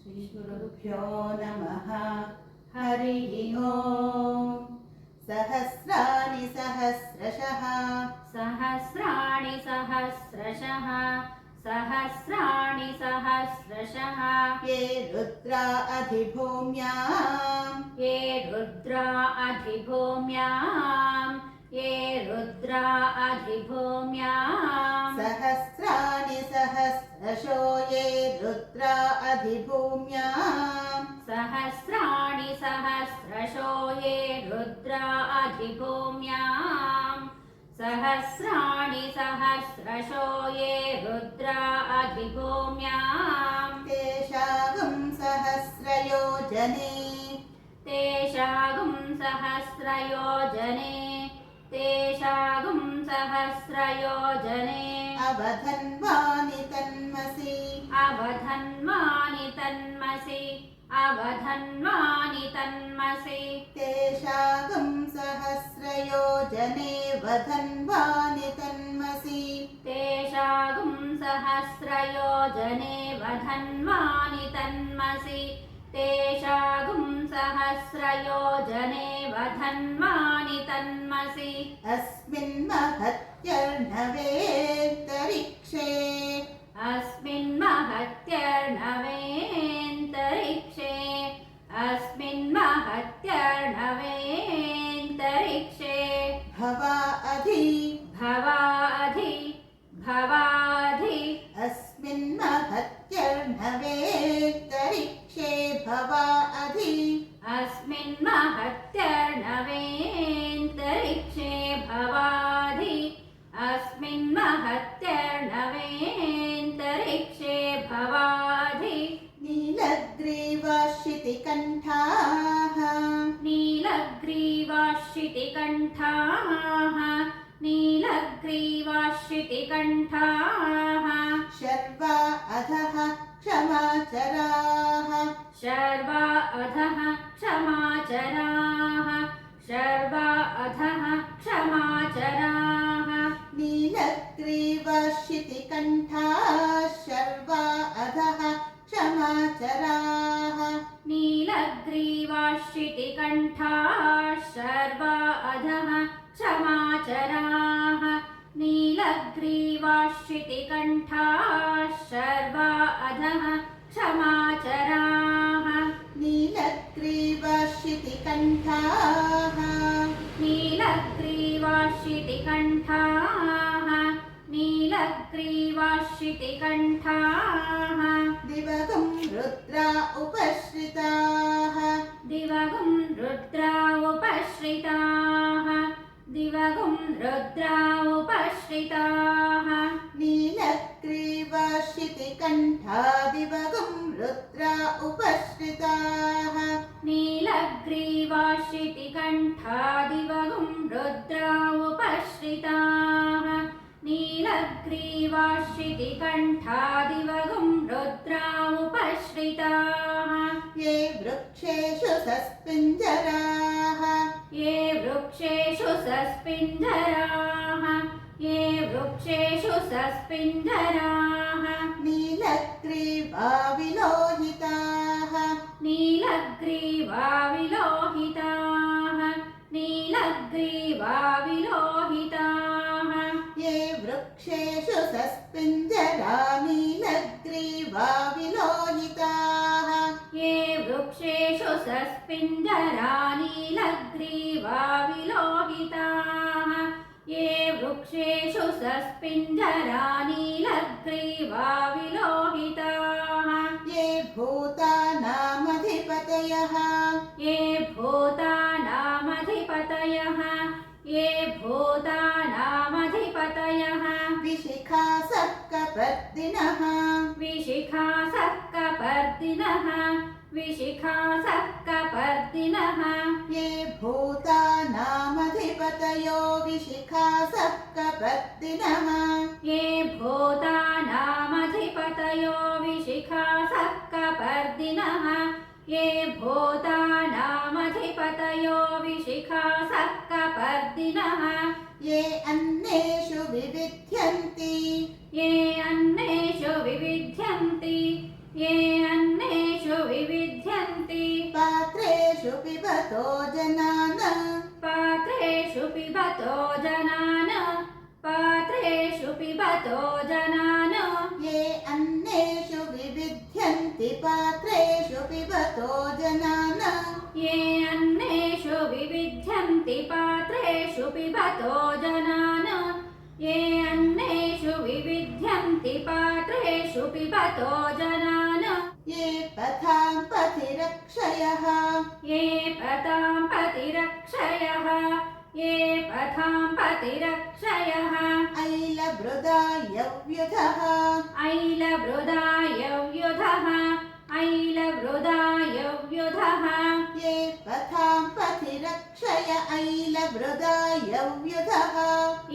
श्रीगुरुभ्यो नमः। हरिः ओम्। सहस्राणि सहस्रशः सहस्राणि सहस्रशः सहस्राणि सहस्रशः ये रुद्रा अधिभूम्याम् ये रुद्रा अधिभूम्याम् ये रुद्रा अधिभूम्याम् सहस्राणि सहस्रशो ये रुद्रा अधिभूम्याम् सहस्राणि सहस्रशो ये रुद्रा अधिभूम्याम् सहस्राणि सहस्रशो ये रुद्रा अधिभूम्याम् तेषागं सहस्रयोजने तेषागुं सहस्रयोजने तेषागुं सहस्रयोजने अवधन्वानि तन्मसि अवधन्वानि तन्मसि अवधन्वानि तन्मसि तेषागं सहस्रयोजने वधन्वानि तन्मसि तेषागुं सहस्रयोजने वधन्वानि तन्मसि तेषागुं सहस्रयोजने वधन्वानि तन्मसि अस्मिन् महत्यर्णवेन्तरिक्षे अस्मिन् महत्यर्णवेन्तरिक्षे अस्मिन् महत्यर्णवेन्तरिक्षे भवा अधि भवाधि भवाधि अस्मिन् महत्यर्णवेन्तरिक्षे भवा अधि अस्मिन् महत्यर्णवेन्तरिक्षे भवाधि अस्मिन् महत्यर्णवेन्तरिक्षे भवाधि नीलग्रीवाश्रितिकण्ठाः नीलग्रीवाश्रितिकण्ठाः नीलग्रीवाश्रितिकण्ठाः शर्वा अधः क्षमाचराः शर्वा अधः क्षमाचराः शर्वा अधः क्षमाचराः नीलग्रीवाश्रितिकण्ठाः शर्वा अधः क्षमाचराः नीलग्रीवाश्रितिकण्ठाः शर्वा अधः क्षमाचराः नीलग्रीवाश्रितिकण्ठाः शर्वा अधः क्षमाचराः नीलग्रीवाश्रितिकण्ठाः नीलग्रीवाश्रितिकण्ठाः नीलग्रीवाश्रितिकण्ठाः दिवगं रुद्रा उपश्रिताः दिवगुं रुद्रा उपश्रिताः दिवगुं रुद्रा उपश्रिताः नीलग्रीवाश्रितिकण्ठा दिवगं रुद्रा उपश्रिताः नीलग्रीवाश्रितिकण्ठा दिवगुं रुद्रा उपश्रिताः नीलग्रीवाश्रितिकण्ठा दिवगुं रुद्रा उपश्रिताः ये वृक्षेषु सस्पिञ्जराः ये वृक्षेषु सस्पिञ्जराः ये वृक्षेषु सस्पिञ्जराः नीलग्रीवाविलोहिताः नीलग्रीवाविलोहिताः नीलग्रीवाविलोहिताः ये वृक्षेषु सस्पिञ्जरा नीलग्रीवाविलोहिताः ये वृक्षेषु सस्पिञ्जरा नीलग्रीवाविलोहिताः ये वृक्षेषु सस्पिञ्जरा नीलग्रीवाविलोहिताः ये भूतानामधिपतयः ये भूतानामधिपतयः ये भूतानामधिपतयः विशिखासः कपर्दिनः विशिखासः कपर्दिनः विशिखासः कपर्दिनः ये भूतानामधिपतयो विशिखासः कपर्दिनः ये भूतानामधिपतयो विशिखासः कपर्दिनः ये भूतानामधिपतयो विशिखासः कपर्दिनः ये अन्नेषु विविध्यन्ति ये अन्नेषु विविध्यन्ति ये अन्नेषु पिबतो जनान् पात्रेषु पिबतो जनान् ये अन्नेषु विविध्यन्ति पात्रेषु पिबतो जनान् ये अन्नेषु विविध्यन्ति पात्रेषु पिबतो जनान् ये अन्नेषु विविध्यन्ति पात्रेषु पिबतो जनान् ये पथां पथिरक्षयः ये पतां पतिरक्षयः ये पथां पतिरक्षयः ऐलभृदायव्युधः ऐलभृदायव्युधः ऐलभृदायव्युधः ये पथां पथिरक्षय ऐलभृदायव्युधः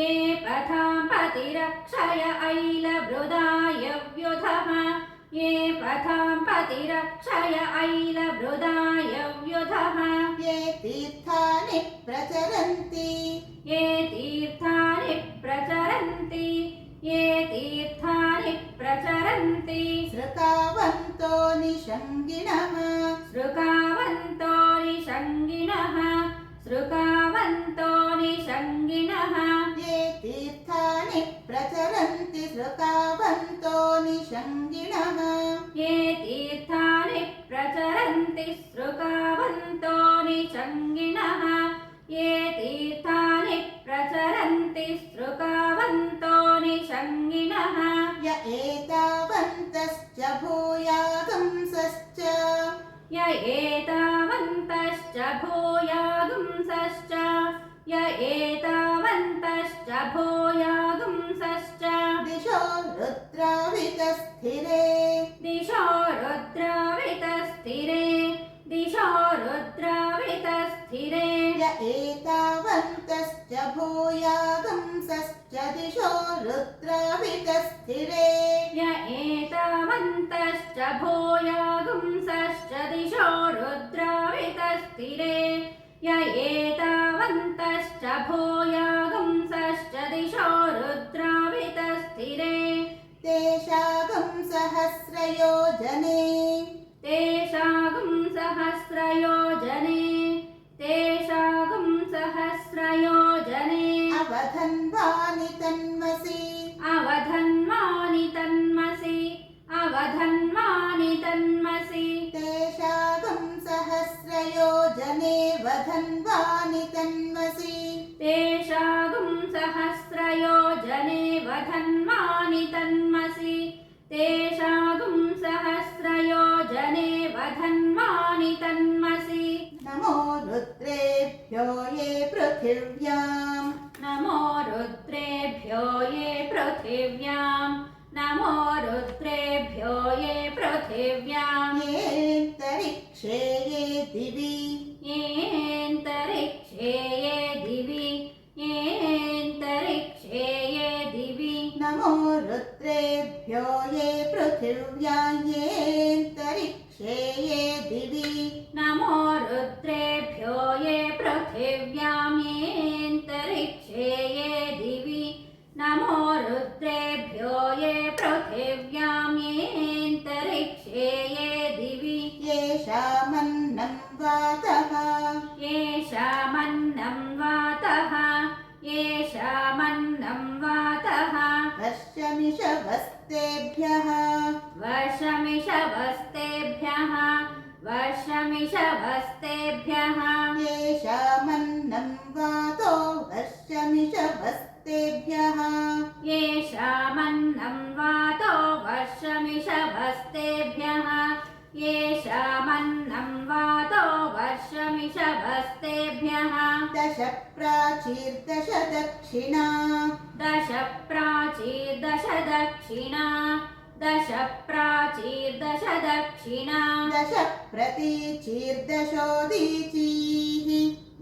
ये पथां पतिरक्षय ऐलभृदायव्युधः ये पथां पतिरक्षय ऐलभृदायव्युधः ये तीर्थानि प्रचरन्ति ये तीर्थानि प्रचरन्ति ये तीर्थानि प्रचरन्ति सृकावन्तो निषङ्गिणः सृकावन्तो निषङ्गिणः सृकावन्तो निषङ्गिणः ये तीर्थानि प्रचरन्ति सृकावन्तो निषङ्गिणः ये तीर्थानि प्रचरन्ति सृकावन्तो निषङ्गिणः ये तीर्थानि प्रचरन्ति सृकावन्तो निषङ्गिणः य एतावन्तश्च भूयागंसश्च य एतावन्तश्च भूयागुंसश्च य एतावन्तश्च भूयागुंसश्च दिशो रुद्रावितस्थिरे दिशो रुद्रावितस्थिरे दिशो रुद्रावितस्थिरे य एतावन्तश्च भूयागंसश्च दिशो रुद्रावितस्थिरे य एतावन्तश्च भूयागुंसश्च दिशो रुद्रावितस्थिरे य एतावन्तश्च भूयागुंसश्च दिशो रुद्रावितस्थिरे तेषागुंसहस्रयोजने तेषागुंसहस्रयोजने तेषागुंसहस्रयोजने अवधन्वानि तन्मसि अवधन्वानि तन्मसि अवधन्वानि तन्मसि तेषागुंसहस्रयोजने वधन्वानि तन्मसि तेषागुंसहस्रयोजने वधन्वानि तन्मसि तेषागुंसहस्रयोजने वधन्वानि तन्मसि नमो रुद्रेभ्यो ये पृथिव्याम् नमो रुद्रेभ्यो ये पृथिव्यां नमो रुद्रेभ्यो ये पृथिव्यां येऽन्तरिक्षे ये दिवि येऽन्तरिक्षे ये दिवि येऽन्तरिक्षे ये दिवि नमो रुद्रेभ्यो ये पृथिव्याम् येऽन्तरिक्षे ये दिवि नमो रुद्रेभ्यो ये पृथिव्यां येऽन्तरिक्षे ये दिवि नमो रुद्रेभ्यो ये पृथिव्यां येऽन्तरिक्षे ये दिवि येषामन्नं वातः येषामन्नं वातः येषामन्नं वातः वर्षमिषवस्तेभ्यः वर्षमिषवस्तेभ्यः वर्षमिषवस्तेभ्यः येषामन्नं वातो वर्षमिषवस्तेभ्यः येषामन्नं वातो वर्षमिषवस्तेभ्यः येषामन्नं वातो वर्षमिषवस्तेभ्यः दश प्राचीर्दश दक्षिणा दश प्राचीर्दश दक्षिणा दश प्राचीर्दश दक्षिणा दश प्रतीचीर्दशोदीचीः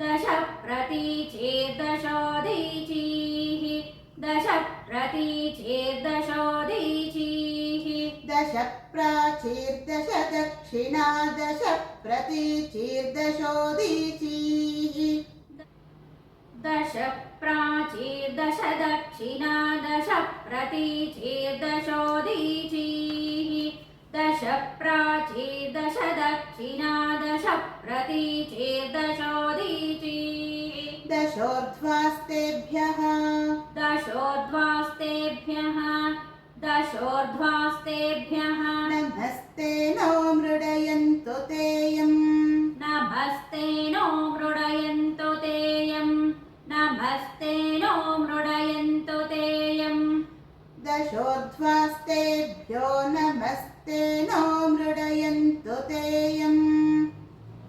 दश प्रतीचीर्दशोदीचीः दश प्रतीचीर्दशोदीचीः दश प्राचीर्दश दक्षिणा दश प्रतीचीर्दशोदीचीः दश प्राचीर्दश दक्षिणा दश प्रतीचीर्दशोदीचीः दश प्राचीर्दश दक्षिणा दश प्रतीचीर्दशोदीचीः दशोर्ध्वास्तेभ्यः दशोर्ध्वास्तेभ्यः दशोर्ध्वास्तेभ्यः नमस्ते नो मृडयन्तु तेयम् नमस्ते नो मृडयन्तु तेयम् नमस्ते नो मृडयन्तु तेयम् दशोर्ध्वास्तेभ्यो नमस्ते नो मृडयन्तु तेयम्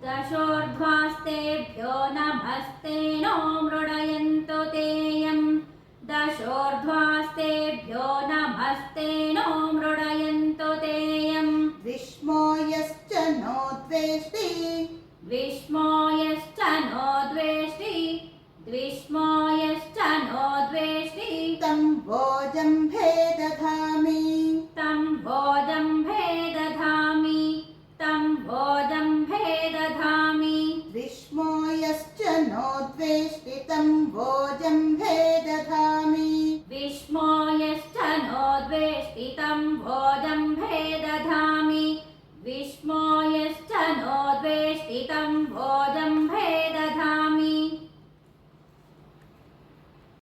दशोर्ध्वास्तेभ्यो नमस्ते नो मृडयन्तु तेयम् दशोर्ध्वास्तेभ्यो नमस्ते नो मृडयन्तु तेयम् विष्मो यश्च नो द्वेष्टि विष्मो यश्च नो द्वेष्टि द्विष्मो यश्च नो द्वेष्टि तं भोजम्भे दधामि तं भोजम्भे दधामि तं भोजम्भे दधामि विष्मो यश्च नो द्वेष्टि तं भोजम्भे दधामि विष्मो यश्च नो द्वेष्टि तं भोजम्भे दधामि विष्मो यश्च नो द्वेष्टि तं भोजम्भे